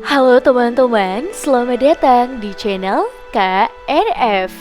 Halo teman-teman, selamat datang di channel KNF.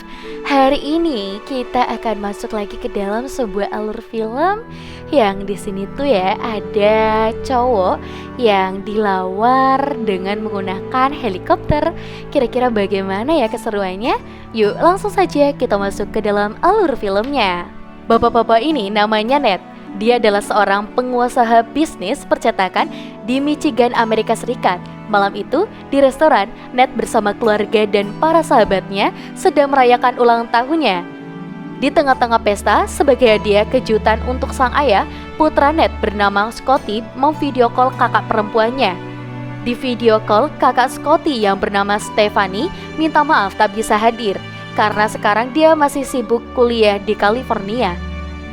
Hari ini kita akan masuk lagi ke dalam sebuah alur film yang di sini tuh ya ada cowok yang dilawar dengan menggunakan helikopter. Kira-kira bagaimana ya keseruannya? Yuk langsung saja kita masuk ke dalam alur filmnya. Bapak-bapak ini namanya Ned. Dia adalah seorang pengusaha bisnis percetakan di Michigan, Amerika Serikat. Malam itu, di restoran, Ned bersama keluarga dan para sahabatnya sedang merayakan ulang tahunnya. Di tengah-tengah pesta, sebagai hadiah kejutan untuk sang ayah, putra Ned bernama Scotty memvideo call kakak perempuannya. Di video call, kakak Scotty yang bernama Stephanie minta maaf tak bisa hadir, karena sekarang dia masih sibuk kuliah di California.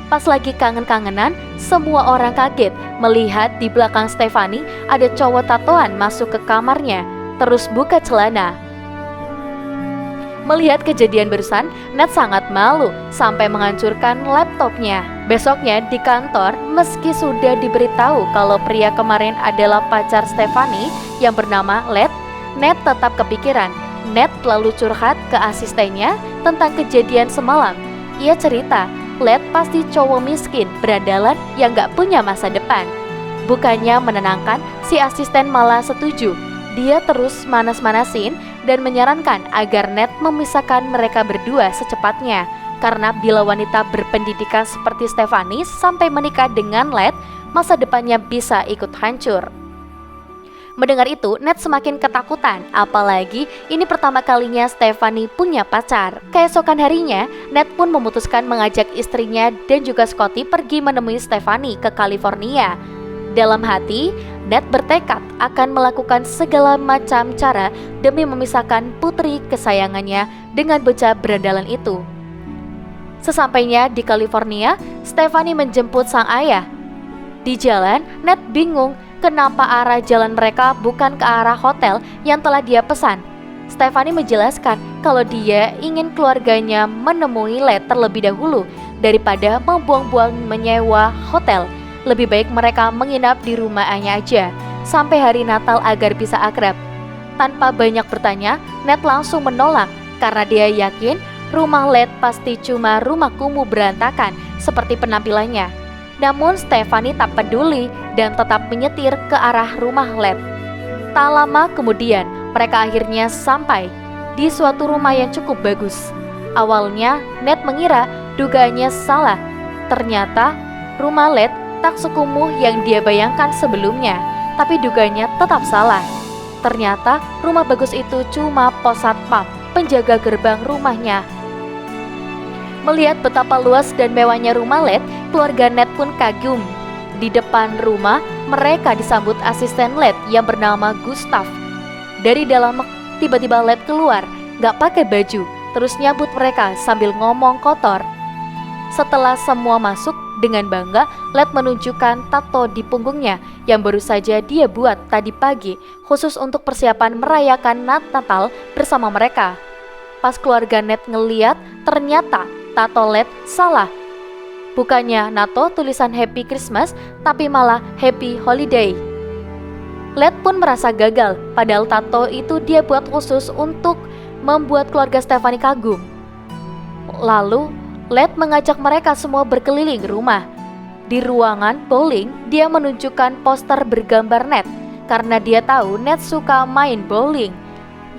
Pas lagi kangen-kangenan, semua orang kaget melihat di belakang Stephanie ada cowok tatoan masuk ke kamarnya, terus buka celana. Melihat kejadian barusan, Ned sangat malu sampai menghancurkan laptopnya. Besoknya di kantor, meski sudah diberitahu kalau pria kemarin adalah pacar Stephanie yang bernama Led, Ned tetap kepikiran. Ned lalu curhat ke asistennya tentang kejadian semalam. Ia cerita, Led pasti cowok miskin berandalan yang gak punya masa depan. Bukannya menenangkan, si asisten malah setuju. Dia terus manas-manasin dan menyarankan agar Ned memisahkan mereka berdua secepatnya. Karena bila wanita berpendidikan seperti Stephanie sampai menikah dengan Led, masa depannya bisa ikut hancur. Mendengar itu, Ned semakin ketakutan, apalagi ini pertama kalinya Stephanie punya pacar. Keesokan harinya, Ned pun memutuskan mengajak istrinya dan juga Scotty pergi menemui Stephanie ke California. Dalam hati, Ned bertekad akan melakukan segala macam cara demi memisahkan putri kesayangannya dengan bocah berandalan itu. Sesampainya di California, Stephanie menjemput sang ayah. Di jalan, Ned bingung kenapa arah jalan mereka bukan ke arah hotel yang telah dia pesan. Stephanie menjelaskan kalau dia ingin keluarganya menemui Led terlebih dahulu daripada membuang-buang menyewa hotel. Lebih baik mereka menginap di rumahnya aja sampai hari Natal agar bisa akrab. Tanpa banyak bertanya, Ned langsung menolak karena dia yakin rumah Led pasti cuma rumah kumuh berantakan seperti penampilannya. Namun Stephanie tak peduli dan tetap menyetir ke arah rumah Led. Tak lama kemudian, mereka akhirnya sampai di suatu rumah yang cukup bagus. Awalnya, Ned mengira dugaannya salah. Ternyata, rumah Led tak sekumuh yang dia bayangkan sebelumnya, tapi dugaannya tetap salah. Ternyata, rumah bagus itu cuma pos satpam, penjaga gerbang rumahnya. Melihat betapa luas dan mewahnya rumah Led, keluarga Ned pun kagum. Di depan rumah, mereka disambut asisten Led yang bernama Gustav. Dari dalam, tiba-tiba Led keluar, gak pakai baju, terus nyambut mereka sambil ngomong kotor. Setelah semua masuk, dengan bangga, Led menunjukkan tato di punggungnya yang baru saja dia buat tadi pagi, khusus untuk persiapan merayakan Natal bersama mereka. Pas keluarga Ned ngeliat, ternyata tato Led salah. Bukannya nato tulisan Happy Christmas, tapi malah Happy Holiday. Led pun merasa gagal, padahal tato itu dia buat khusus untuk membuat keluarga Stephanie kagum. Lalu, Led mengajak mereka semua berkeliling rumah. Di ruangan bowling, dia menunjukkan poster bergambar Ned, karena dia tahu Ned suka main bowling.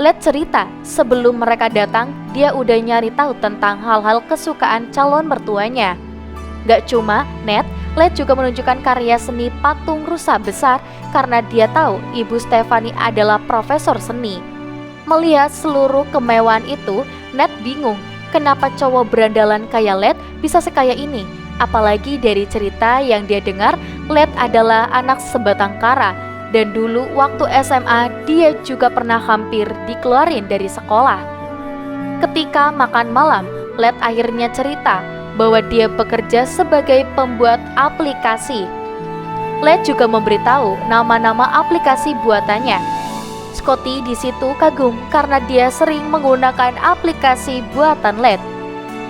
Led cerita, sebelum mereka datang, dia udah nyari tahu tentang hal-hal kesukaan calon mertuanya. Gak cuma Ned, Led juga menunjukkan karya seni patung rusa besar karena dia tahu ibu Stephanie adalah profesor seni. Melihat seluruh kemewahan itu, Ned bingung kenapa cowok berandalan kayak Led bisa sekaya ini. Apalagi dari cerita yang dia dengar, Led adalah anak sebatang kara. Dan dulu waktu SMA dia juga pernah hampir dikeluarin dari sekolah. Ketika makan malam, Led akhirnya cerita bahwa dia bekerja sebagai pembuat aplikasi. Led juga memberitahu nama-nama aplikasi buatannya. Scotty di situ kagum karena dia sering menggunakan aplikasi buatan Led.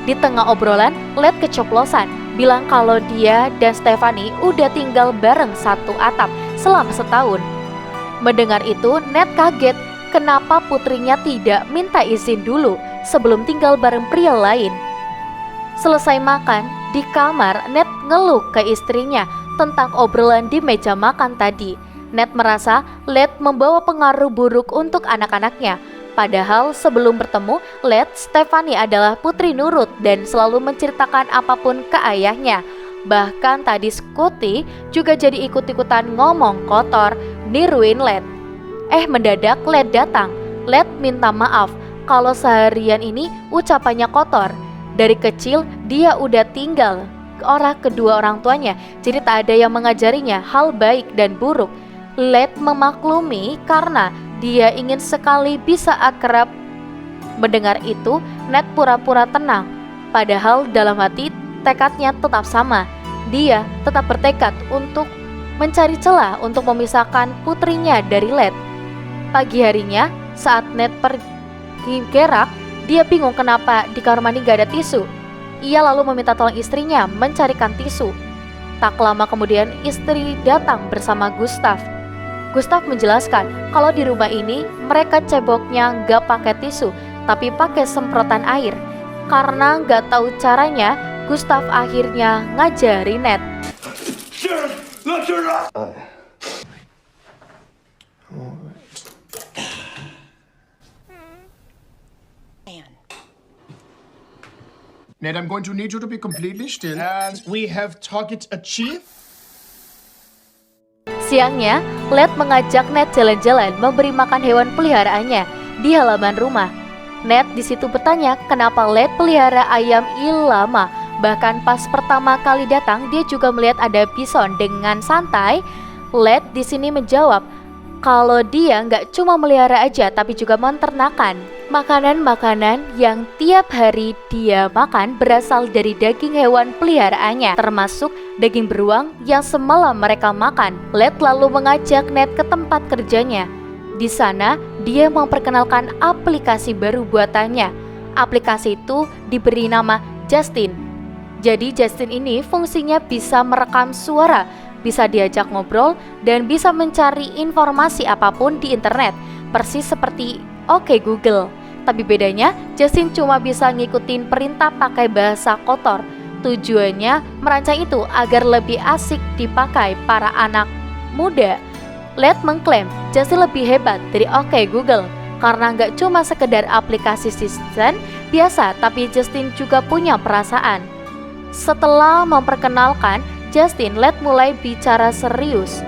Di tengah obrolan, Led keceplosan bilang kalau dia dan Stephanie udah tinggal bareng satu atap selama setahun. Mendengar itu, Ned kaget kenapa putrinya tidak minta izin dulu sebelum tinggal bareng pria lain. Selesai makan, di kamar Ned ngeluh ke istrinya tentang obrolan di meja makan tadi. Ned merasa Led membawa pengaruh buruk untuk anak-anaknya. Padahal sebelum bertemu, Led, Stephanie adalah putri nurut dan selalu menceritakan apapun ke ayahnya. Bahkan tadi Scotty juga jadi ikut-ikutan ngomong kotor, niruin Led. Mendadak Led datang. Led minta maaf kalau seharian ini ucapannya kotor. Dari kecil dia udah tinggal kedua orang tuanya, jadi tak ada yang mengajarinya hal baik dan buruk. Led memaklumi karena dia ingin sekali bisa akrab. Mendengar itu, Ned pura-pura tenang, padahal dalam hati tekadnya tetap sama. Dia tetap bertekad untuk mencari celah untuk memisahkan putrinya dari Led. Pagi harinya, saat Ned pergi gerak, dia bingung kenapa di kamar mandi gak ada tisu. Ia lalu meminta tolong istrinya mencarikan tisu. Tak lama kemudian istri datang bersama Gustav. Gustav menjelaskan kalau di rumah ini mereka ceboknya gak pakai tisu, tapi pakai semprotan air. Karena gak tahu caranya, Gustav akhirnya ngajari Ned. Ned, I'm going to need you to be completely still. And we have target achieved. Siangnya, Led mengajak Ned jalan-jalan memberi makan hewan peliharaannya di halaman rumah. Ned di situ bertanya kenapa Led pelihara ayam ilama. Bahkan pas pertama kali datang, dia juga melihat ada bison dengan santai. Led di sini menjawab kalau dia nggak cuma melihara aja tapi juga menternakan. Makanan-makanan yang tiap hari dia makan berasal dari daging hewan peliharaannya, termasuk daging beruang yang semalam mereka makan. Led lalu mengajak Ned ke tempat kerjanya. Di sana, dia memperkenalkan aplikasi baru buatannya. Aplikasi itu diberi nama Justin. Jadi Justin ini fungsinya bisa merekam suara, bisa diajak ngobrol, dan bisa mencari informasi apapun di internet, persis seperti Oke Google. Tapi bedanya, Justin cuma bisa ngikutin perintah pakai bahasa kotor. Tujuannya merancang itu agar lebih asik dipakai para anak muda. Led mengklaim Justin lebih hebat dari Oke Google karena nggak cuma sekedar aplikasi asisten biasa, tapi Justin juga punya perasaan. Setelah memperkenalkan Justin, Led mulai bicara serius.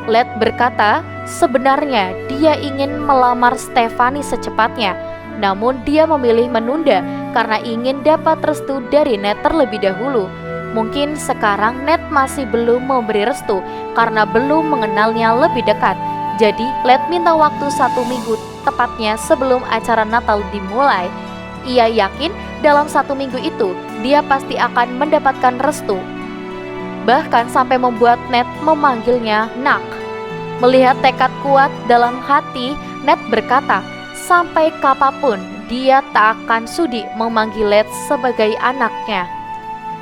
Led berkata sebenarnya dia ingin melamar Stephanie secepatnya, namun dia memilih menunda karena ingin dapat restu dari Ned terlebih dahulu. Mungkin sekarang Ned masih belum memberi restu karena belum mengenalnya lebih dekat. Jadi Led minta waktu 1 minggu tepatnya sebelum acara Natal dimulai. Ia yakin dalam 1 minggu itu dia pasti akan mendapatkan restu. Bahkan sampai membuat Ned memanggilnya Nak. Melihat tekad kuat dalam hati, Ned berkata, sampai kapanpun dia tak akan sudi memanggil Led sebagai anaknya.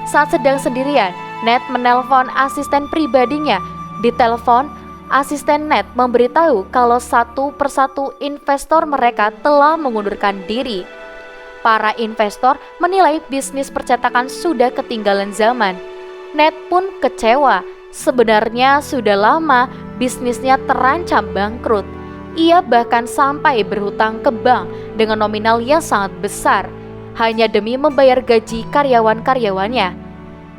Saat sedang sendirian, Ned menelpon asisten pribadinya. Di telepon, asisten Ned memberitahu kalau satu persatu investor mereka telah mengundurkan diri. Para investor menilai bisnis percetakan sudah ketinggalan zaman. Ned pun kecewa. Sebenarnya sudah lama bisnisnya terancam bangkrut. Ia bahkan sampai berhutang ke bank dengan nominal yang sangat besar hanya demi membayar gaji karyawan-karyawannya.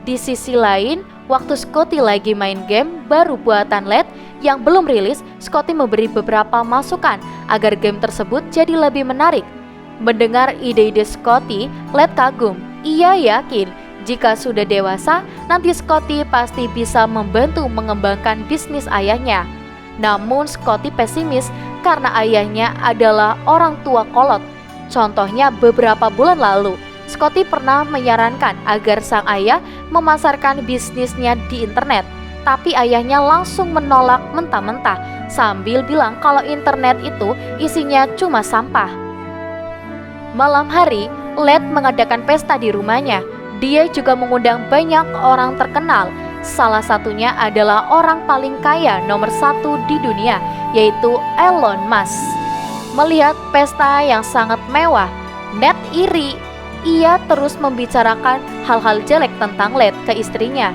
Di sisi lain, waktu Scotty lagi main game baru buatan Led yang belum rilis, Scotty memberi beberapa masukan agar game tersebut jadi lebih menarik. Mendengar ide-ide Scotty, Led kagum. Ia yakin jika sudah dewasa, nanti Scotty pasti bisa membantu mengembangkan bisnis ayahnya. Namun Scotty pesimis karena ayahnya adalah orang tua kolot. Contohnya beberapa bulan lalu, Scotty pernah menyarankan agar sang ayah memasarkan bisnisnya di internet. Tapi ayahnya langsung menolak mentah-mentah sambil bilang kalau internet itu isinya cuma sampah. Malam hari, Led mengadakan pesta di rumahnya. Dia juga mengundang banyak orang terkenal Salah satunya adalah orang paling kaya nomor 1 di dunia, yaitu Elon Musk. Melihat pesta yang sangat mewah, Ned iri. Ia terus membicarakan hal-hal jelek tentang Led ke istrinya.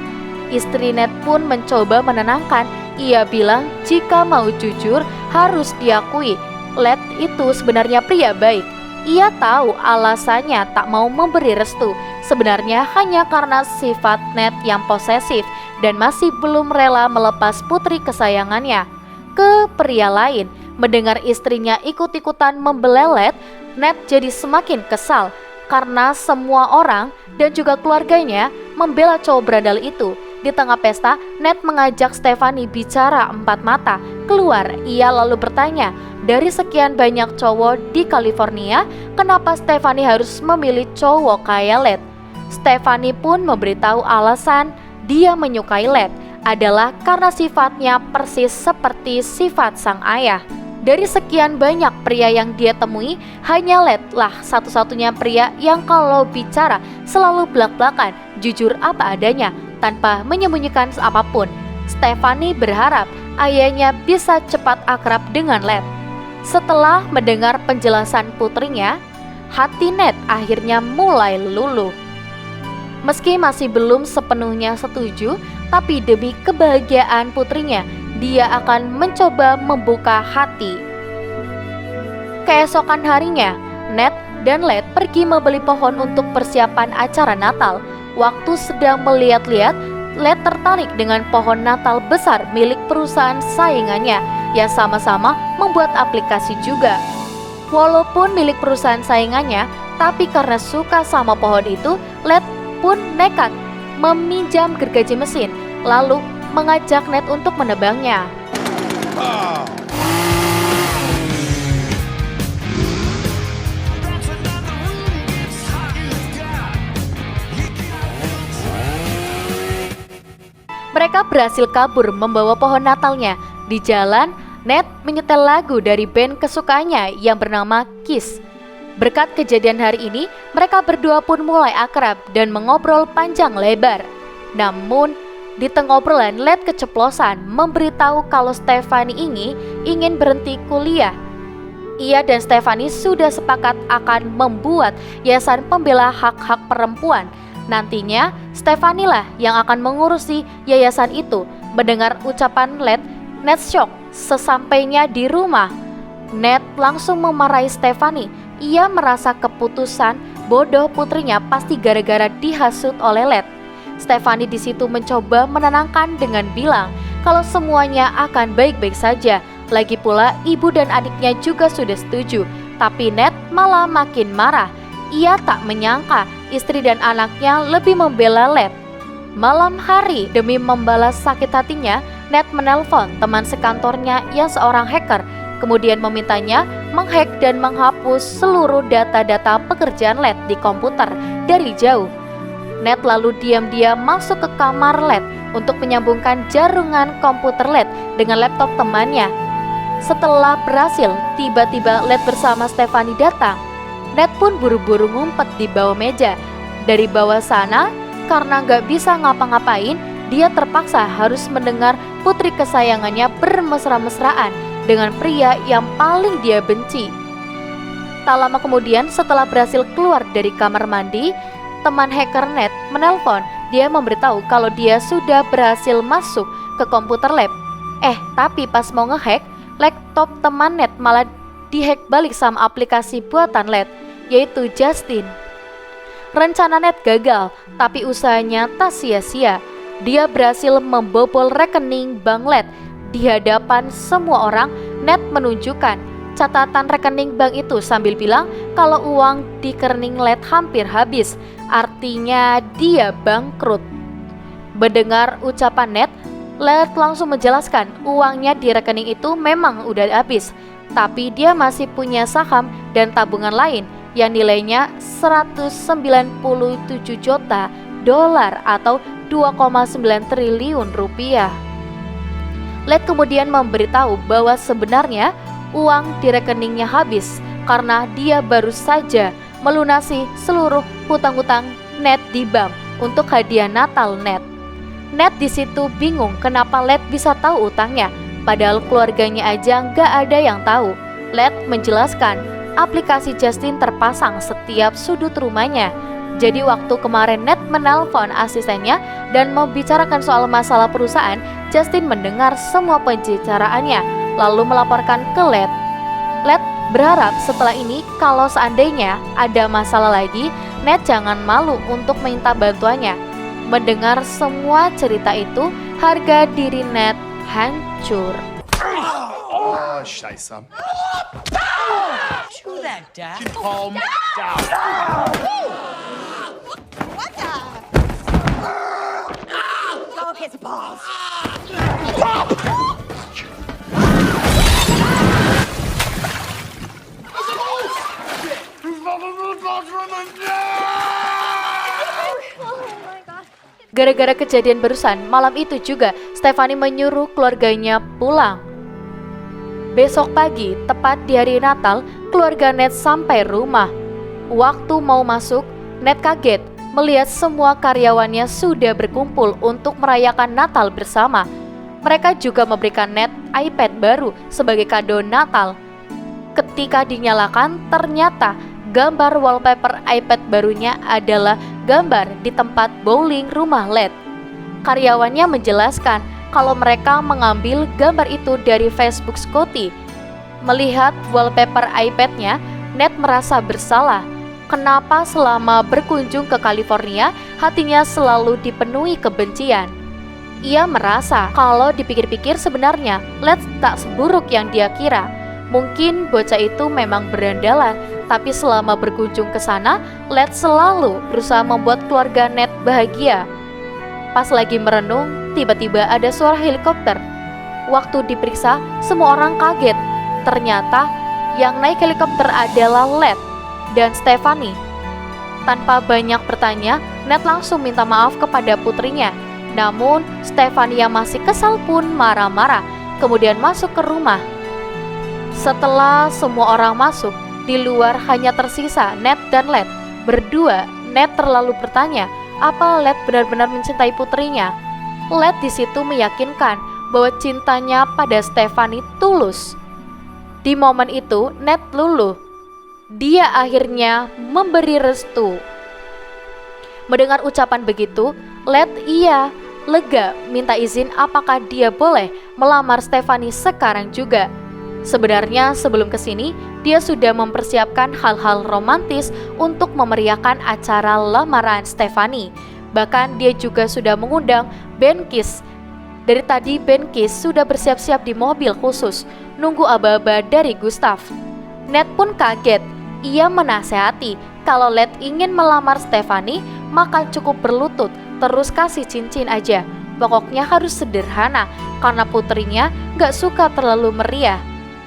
Istri Ned pun mencoba menenangkan. Ia bilang jika mau jujur harus diakui, Led itu sebenarnya pria baik. Ia tahu alasannya tak mau memberi restu sebenarnya hanya karena sifat Ned yang posesif dan masih belum rela melepas putri kesayangannya ke pria lain. Mendengar istrinya ikut-ikutan membela Led, Ned jadi semakin kesal karena semua orang dan juga keluarganya membela cowok berandal itu. Di tengah pesta, Ned mengajak Stephanie bicara empat mata keluar. Ia lalu bertanya, dari sekian banyak cowok di California, kenapa Stephanie harus memilih cowok kayak Led? Stephanie pun memberitahu alasan dia menyukai Led adalah karena sifatnya persis seperti sifat sang ayah. Dari sekian banyak pria yang dia temui, hanya Led lah satu-satunya pria yang kalau bicara selalu belak-belakan, jujur apa adanya, tanpa menyembunyikan apapun. Stephanie berharap ayahnya bisa cepat akrab dengan Led. Setelah mendengar penjelasan putrinya, hati Ned akhirnya mulai luluh. Meski masih belum sepenuhnya setuju, tapi demi kebahagiaan putrinya, dia akan mencoba membuka hati. Keesokan harinya, Ned dan Led pergi membeli pohon untuk persiapan acara Natal. Waktu sedang melihat-lihat, Led tertarik dengan pohon Natal besar milik perusahaan saingannya yang sama-sama membuat aplikasi juga. Walaupun milik perusahaan saingannya, tapi karena suka sama pohon itu, Led pun nekat meminjam gergaji mesin, lalu mengajak Ned untuk menebangnya. Mereka berhasil kabur membawa pohon Natalnya. Di jalan, Ned menyetel lagu dari band kesukaannya yang bernama Kiss. Berkat kejadian hari ini, mereka berdua pun mulai akrab dan mengobrol panjang lebar. Namun, di tengah obrolan, Led keceplosan memberitahu kalau Stephanie ingin berhenti kuliah. Ia dan Stephanie sudah sepakat akan membuat yayasan pembela hak-hak perempuan. Nantinya, Stephanie lah yang akan mengurusi yayasan itu. Mendengar ucapan Led, Ned shock. Sesampainya di rumah, Ned langsung memarahi Stephanie. Ia merasa keputusan bodoh putrinya pasti gara-gara dihasut oleh Led. Stephanie di situ mencoba menenangkan dengan bilang kalau semuanya akan baik-baik saja. Lagi pula ibu dan adiknya juga sudah setuju. Tapi Ned malah makin marah. Ia tak menyangka istri dan anaknya lebih membela Led. Malam hari, demi membalas sakit hatinya, Ned menelpon teman sekantornya yang seorang hacker, kemudian memintanya menghack dan menghapus seluruh data-data pekerjaan Led di komputer dari jauh. Ned lalu diam-diam masuk ke kamar Led untuk menyambungkan jaringan komputer Led dengan laptop temannya. Setelah berhasil, tiba-tiba Led bersama Stephanie datang. Ned pun buru-buru ngumpet di bawah meja. Dari bawah sana, karena gak bisa ngapa-ngapain, dia terpaksa harus mendengar putri kesayangannya bermesra-mesraan dengan pria yang paling dia benci. Tak lama kemudian, setelah berhasil keluar dari kamar mandi, teman hacker Ned menelpon. Dia memberitahu kalau dia sudah berhasil masuk ke komputer lab. Tapi pas mau ngehack, laptop teman Ned malah dihack balik sama aplikasi buatan Led, yaitu Justin. Rencana Ned gagal, tapi usahanya tak sia-sia. Dia berhasil membobol rekening bank Led. Di hadapan semua orang, Ned menunjukkan catatan rekening bank itu sambil bilang kalau uang di rekening Led hampir habis. Artinya dia bangkrut. Mendengar ucapan Ned, Led langsung menjelaskan uangnya di rekening itu memang udah habis, tapi dia masih punya saham dan tabungan lain yang nilainya 197 juta dolar atau 2,9 triliun rupiah. Led kemudian memberitahu bahwa sebenarnya uang di rekeningnya habis karena dia baru saja melunasi seluruh hutang-hutang Ned di bank untuk hadiah Natal Ned. Ned di situ bingung kenapa Led bisa tahu utangnya, padahal keluarganya aja nggak ada yang tahu. Led menjelaskan, aplikasi Justin terpasang setiap sudut rumahnya. Jadi waktu kemarin Ned menelpon asistennya dan membicarakan soal masalah perusahaan, Justin mendengar semua pembicaraannya, lalu melaporkan ke Led. Led berharap setelah ini kalau seandainya ada masalah lagi, Ned jangan malu untuk minta bantuannya. Mendengar semua cerita itu, harga diri Ned hancur. Oh, scheiße. Do that, Dad. Calm down. What the? Go kiss balls. Gara-gara kejadian barusan, malam itu juga Stephanie menyuruh keluarganya pulang. Besok pagi, tepat di hari Natal, keluarga Ned sampai rumah. Waktu mau masuk, Ned kaget melihat semua karyawannya sudah berkumpul untuk merayakan Natal bersama. Mereka juga memberikan Ned iPad baru sebagai kado Natal. Ketika dinyalakan, ternyata gambar wallpaper iPad barunya adalah gambar di tempat bowling rumah Led. Karyawannya menjelaskan kalau mereka mengambil gambar itu dari Facebook Scotty. Melihat wallpaper iPad-nya, Ned merasa bersalah. Kenapa selama berkunjung ke California, hatinya selalu dipenuhi kebencian. Ia merasa kalau dipikir-pikir sebenarnya Led tak seburuk yang dia kira. Mungkin bocah itu memang berandalan, tapi selama berkunjung ke sana, Led selalu berusaha membuat keluarga Ned bahagia. Pas lagi merenung, tiba-tiba ada suara helikopter. Waktu diperiksa, semua orang kaget. Ternyata yang naik helikopter adalah Led dan Stephanie. Tanpa banyak bertanya, Ned langsung minta maaf kepada putrinya. Namun, Stephanie yang masih kesal pun marah-marah, kemudian masuk ke rumah. Setelah semua orang masuk, di luar hanya tersisa Ned dan Led. Berdua, Ned terlalu bertanya, apa Led benar-benar mencintai putrinya? Led di situ meyakinkan bahwa cintanya pada Stephanie tulus. Di momen itu, Ned luluh. Dia akhirnya memberi restu. Mendengar ucapan begitu, Led lega minta izin apakah dia boleh melamar Stephanie sekarang juga. Sebenarnya sebelum kesini, dia sudah mempersiapkan hal-hal romantis untuk memeriahkan acara lamaran Stephanie. Bahkan dia juga sudah mengundang Ben Kiss. Dari tadi Ben Kiss sudah bersiap-siap di mobil khusus, nunggu aba-aba dari Gustav. Ned pun kaget. Ia menasehati kalau Led ingin melamar Stephanie, maka cukup berlutut, terus kasih cincin aja. Pokoknya harus sederhana, karena putrinya gak suka terlalu meriah.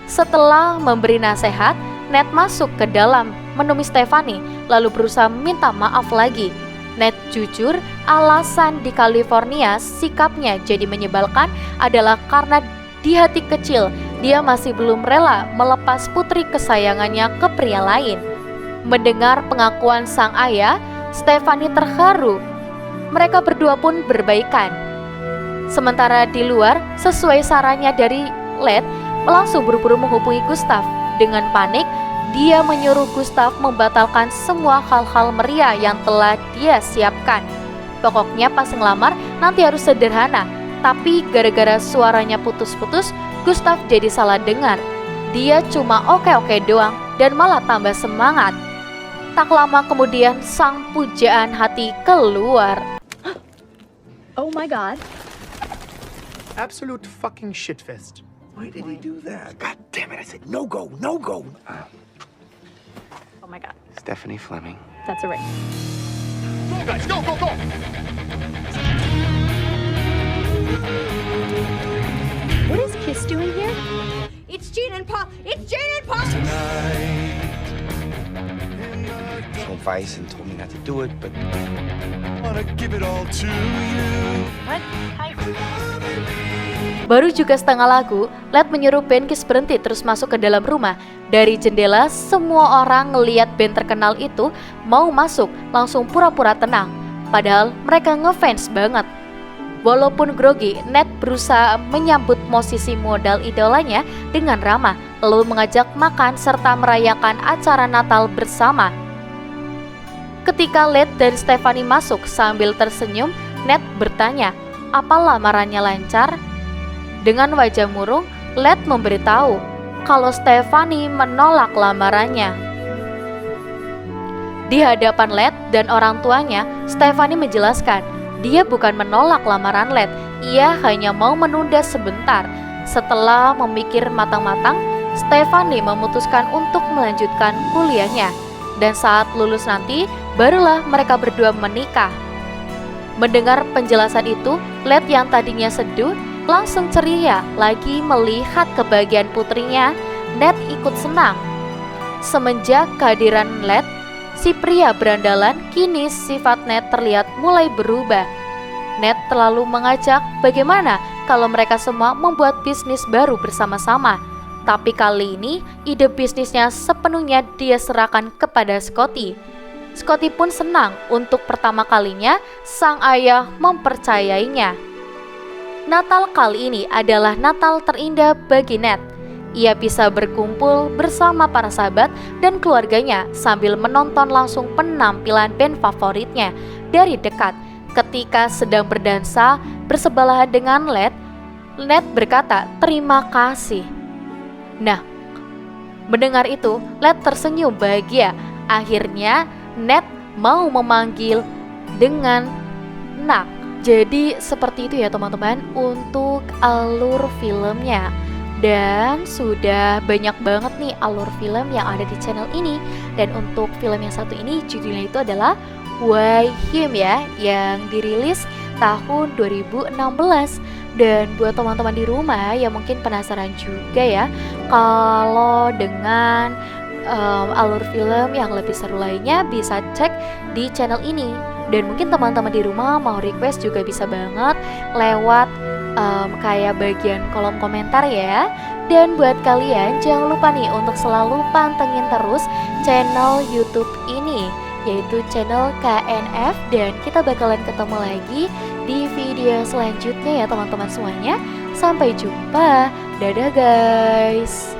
Setelah memberi nasihat, Ned masuk ke dalam, menemui Stephanie, lalu berusaha minta maaf lagi. Ned jujur, alasan di California sikapnya jadi menyebalkan adalah karena di hati kecil, dia masih belum rela melepas putri kesayangannya ke pria lain. Mendengar pengakuan sang ayah, Stephanie terharu. Mereka berdua pun berbaikan. Sementara di luar, sesuai sarannya dari Led, langsung buru-buru menghubungi Gustav. Dengan panik, dia menyuruh Gustav membatalkan semua hal-hal meriah yang telah dia siapkan. Pokoknya pas ngelamar nanti harus sederhana. Tapi gara-gara suaranya putus-putus, Gustav jadi salah dengar. Dia cuma oke-oke doang dan malah tambah semangat. Tak lama kemudian sang pujaan hati keluar. Oh my god. Absolute fucking shitfest. Why did he do that? God damn it, I said no go, no go. Oh my god. Stephanie Fleming. That's a ring. Go guys, go, go, go! What is Kiss doing here? It's Gene and Paul. It's Gene and Paul. Told Vice and told me not to do it, but What? Hi. Baru juga setengah lagu, Led menyuruh Ben Kiss berhenti terus masuk ke dalam rumah. Dari jendela, semua orang ngeliat band terkenal itu mau masuk, langsung pura-pura tenang. Padahal mereka ngefans banget. Walaupun grogi, Ned berusaha menyambut musisi modal idolanya dengan ramah, lalu mengajak makan serta merayakan acara Natal bersama. Ketika Led dan Stephanie masuk sambil tersenyum, Ned bertanya, apa lamarannya lancar? Dengan wajah murung, Led memberitahu kalau Stephanie menolak lamarannya. Di hadapan Led dan orang tuanya, Stephanie menjelaskan dia bukan menolak lamaran Led, ia hanya mau menunda sebentar. Setelah memikir matang-matang, Stephanie memutuskan untuk melanjutkan kuliahnya. Dan saat lulus nanti, barulah mereka berdua menikah. Mendengar penjelasan itu, Led yang tadinya seduh langsung ceria lagi melihat kebahagiaan putrinya. Ned ikut senang. Semenjak kehadiran Led, si pria berandalan, kini sifat Ned terlihat mulai berubah. Ned terlalu mengajak bagaimana kalau mereka semua membuat bisnis baru bersama-sama. Tapi kali ini ide bisnisnya sepenuhnya dia serahkan kepada Scotty. Scotty pun senang untuk pertama kalinya sang ayah mempercayainya. Natal kali ini adalah Natal terindah bagi Ned. Ia bisa berkumpul bersama para sahabat dan keluarganya sambil menonton langsung penampilan band favoritnya dari dekat. Ketika sedang berdansa bersebelahan dengan Led, Ned berkata terima kasih. Nah, mendengar itu Led tersenyum bahagia. Akhirnya Ned mau memanggil dengan Nak. Jadi seperti itu ya teman-teman untuk alur filmnya. Dan sudah banyak banget nih alur film yang ada di channel ini. Dan untuk film yang satu ini judulnya itu adalah Why Him ya, yang dirilis tahun 2016. Dan buat teman-teman di rumah yang mungkin penasaran juga ya, kalau dengan alur film yang lebih seru lainnya bisa cek di channel ini. Dan mungkin teman-teman di rumah mau request juga bisa banget lewat kayak bagian kolom komentar ya. Dan buat kalian jangan lupa nih untuk selalu pantengin terus channel YouTube ini, yaitu channel KNF. Dan kita bakalan ketemu lagi di video selanjutnya ya teman-teman semuanya. Sampai jumpa, dadah guys.